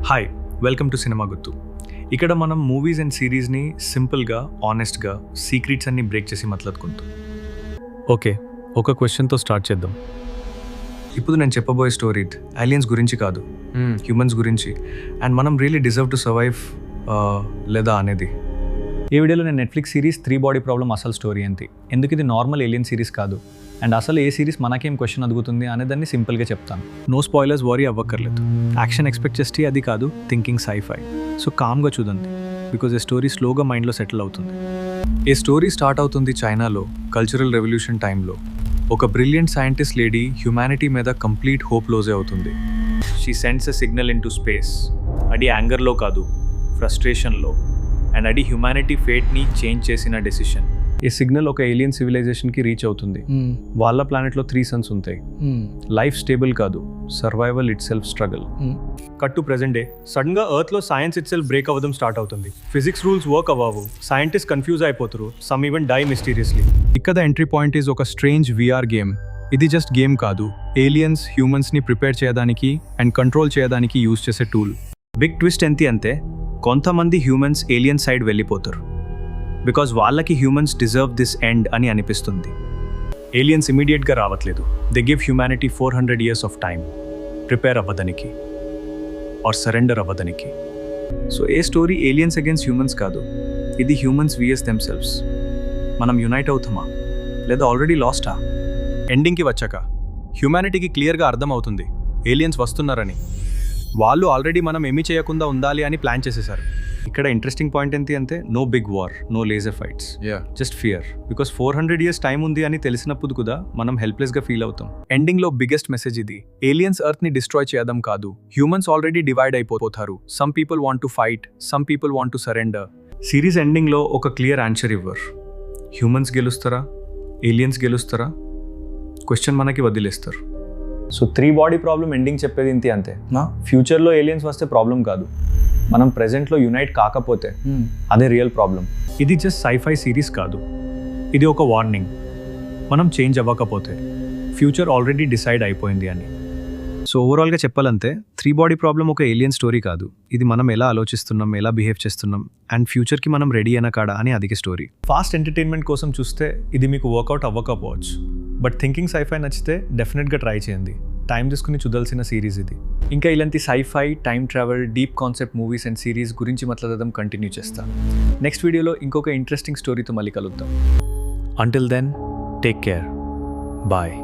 Hi welcome to cinema Guttu. ఇక్కడ మనం movies and సిరీస్ని సింపుల్గా ఆనెస్ట్గా సీక్రెట్స్ అన్ని బ్రేక్ చేసి మాట్లాడుకుంటాం. ఓకే, ఒక క్వశ్చన్తో స్టార్ట్ చేద్దాం. ఇప్పుడు నేను చెప్పబోయే స్టోరీ ఏలియన్స్ గురించి కాదు, హ్యూమన్స్ గురించి. అండ్ మనం రియలీ డిజర్వ్ టు సర్వైవ్ లేదా అనేది. ఈ వీడియోలో నేను నెట్ఫ్లిక్స్ సిరీస్ 3 బాడీ ప్రాబ్లమ్ అసలు స్టోరీ ఏంటి, ఎందుకు ఇది నార్మల్ ఏలియన్ సిరీస్ కాదు, అండ్ అసలు ఏ సిరీస్ మనకేం క్వశ్చన్ అడుగుతుంది అనేదాన్ని సింపుల్గా చెప్తాను. నో స్పాయిలర్స్, వరీ అవ్వక్కర్లేదు. యాక్షన్ ఎక్స్పెక్ట్ చేస్తే అది కాదు, థింకింగ్ సైఫై. సో కామ్గా చూడండి, బికాజ్ ఈ స్టోరీ స్లోగా మైండ్లో సెటిల్ అవుతుంది. ఈ స్టోరీ స్టార్ట్ అవుతుంది చైనాలో కల్చరల్ రెవల్యూషన్ టైంలో. ఒక బ్రిలియంట్ సైంటిస్ట్ లేడీ హ్యుమానిటీ మీద కంప్లీట్ హోప్ లోజే అవుతుంది. She sends a signal in to space. అది యాంగర్లో కాదు, ఫ్రస్ట్రేషన్లో. అండ్ అది హ్యుమానిటీ ఫేట్ని చేంజ్ చేసిన డెసిషన్. ఈ సిగ్నల్ ఒక ఏలియన్ సివిలైజేషన్కి రీచ్ అవుతుంది. వాళ్ళ ప్లానెట్లో 3 సన్స్ ఉంటాయి. లైఫ్ స్టేబుల్ కాదు, survival it self struggle. Cut to present day. సడన్గా ఎర్త్లో సైన్స్ ఇట్ సెల్ఫ్ బ్రేక్ అవ్వడం స్టార్ట్ అవుతుంది. ఫిజిక్స్ రూల్స్ వర్క్ అవ్వవు, సైంటిస్ట్ కన్ఫ్యూజ్ అయిపోతారు, సమ్ ఈవెన్ డై మిస్టీరియస్లీ. ఇక్కడ ఎంట్రీ పాయింట్ ఈజ్ ఒక స్ట్రేంజ్ VR గేమ్. ఇది జస్ట్ గేమ్ కాదు, ఏలియన్స్ హ్యూమన్స్ని ప్రిపేర్ చేయడానికి అండ్ కంట్రోల్ చేయడానికి యూజ్ చేసే టూల్. బిగ్ ట్విస్ట్ ఎంత అంటే కొంతమంది హ్యూమన్స్ ఏలియన్ సైడ్ వెళ్ళిపోతారు, బికాజ్ వాళ్ళకి హ్యూమన్స్ డిజర్వ్ దిస్ ఎండ్ అని అనిపిస్తుంది. ఏలియన్స్ ఇమీడియట్గా రావట్లేదు. They give humanity 400 years of time prepare అవ్వడానికి ఆర్ సరెండర్ అవ్వడానికి. సో ఏ స్టోరీ ఏలియన్స్ అగేన్స్ట్ హ్యూమన్స్ కాదు, ఇది హ్యూమన్స్ విఎస్ దెమ్సెల్వ్స్. మనం యునైట్ అవుతామా లేదా ఆల్రెడీ లాస్టా? ఎండింగ్కి వచ్చాక హ్యూమానిటీకి క్లియర్గా అర్థమవుతుంది ఏలియన్స్ వస్తున్నారని. వాళ్ళు ఆల్రెడీ మనం ఏమీ చేయకుండా ఉండాలి అని ప్లాన్ చేసేసారు. ఇక్కడ ఇంట్రెస్టింగ్ పాయింట్ ఏంటి అంటే no big war, no laser fights, just fear. Because 400 years time ఉంది అని తెలిసినప్పుడు కూడా మనం హెల్ప్లెస్గా ఫీల్ అవుతాం. ఎండింగ్లో బిగ్గెస్ట్ మెసేజ్ ఇది: ఏలియన్స్ ఎర్త్ని డిస్ట్రాయ్ చేయడం కాదు, హ్యూమన్స్ ఆల్రెడీ డివైడ్ అయిపోతారు. Some people want to fight, some people want to surrender. Series ఎండింగ్లో ఒక క్లియర్ ఆన్సర్ ఇవ్వరు. హ్యూమన్స్ గెలుస్తారా, ఏలియన్స్ గెలుస్తారా? క్వశ్చన్ మనకి వదిలేస్తారు. సో 3 బాడీ ప్రాబ్లం ఎండింగ్ చెప్పేది ఇంతే అంతే. ఫ్యూచర్లో ఏలియన్స్ వస్తే ప్రాబ్లం కాదు, మనం ప్రెజెంట్లో యునైట్ కాకపోతే అదే రియల్ ప్రాబ్లం. ఇది జస్ట్ సైఫై సిరీస్ కాదు, ఇది ఒక వార్నింగ్. మనం చేంజ్ అవ్వకపోతే ఫ్యూచర్ ఆల్రెడీ డిసైడ్ అయిపోయింది అని. సో ఓవరాల్గా చెప్పాలంటే 3 బాడీ ప్రాబ్లం ఒక ఏలియన్ స్టోరీ కాదు, ఇది మనం ఎలా ఆలోచిస్తున్నాం, ఎలా బిహేవ్ చేస్తున్నాం, అండ్ ఫ్యూచర్కి మనం రెడీ అయినా కాడా అని అదికే స్టోరీ. ఫాస్ట్ ఎంటర్టైన్మెంట్ కోసం చూస్తే ఇది మీకు వర్కౌట్ అవ్వకపోవచ్చు, బట్ థింకింగ్ సైఫై నచ్చితే డెఫినెట్గా ట్రై చేయండి. టైం తీసుకుని చూడాల్సిన సిరీస్ ఇది. ఇంకా ఇలాంటి sci-fi, time travel, deep concept movies and series గురించి మాట్లాడడం కంటిన్యూ చేస్తాను. నెక్స్ట్ వీడియోలో ఇంకొక ఇంట్రెస్టింగ్ స్టోరీతో మళ్ళీ కలుద్దాం. Until then, take care, bye.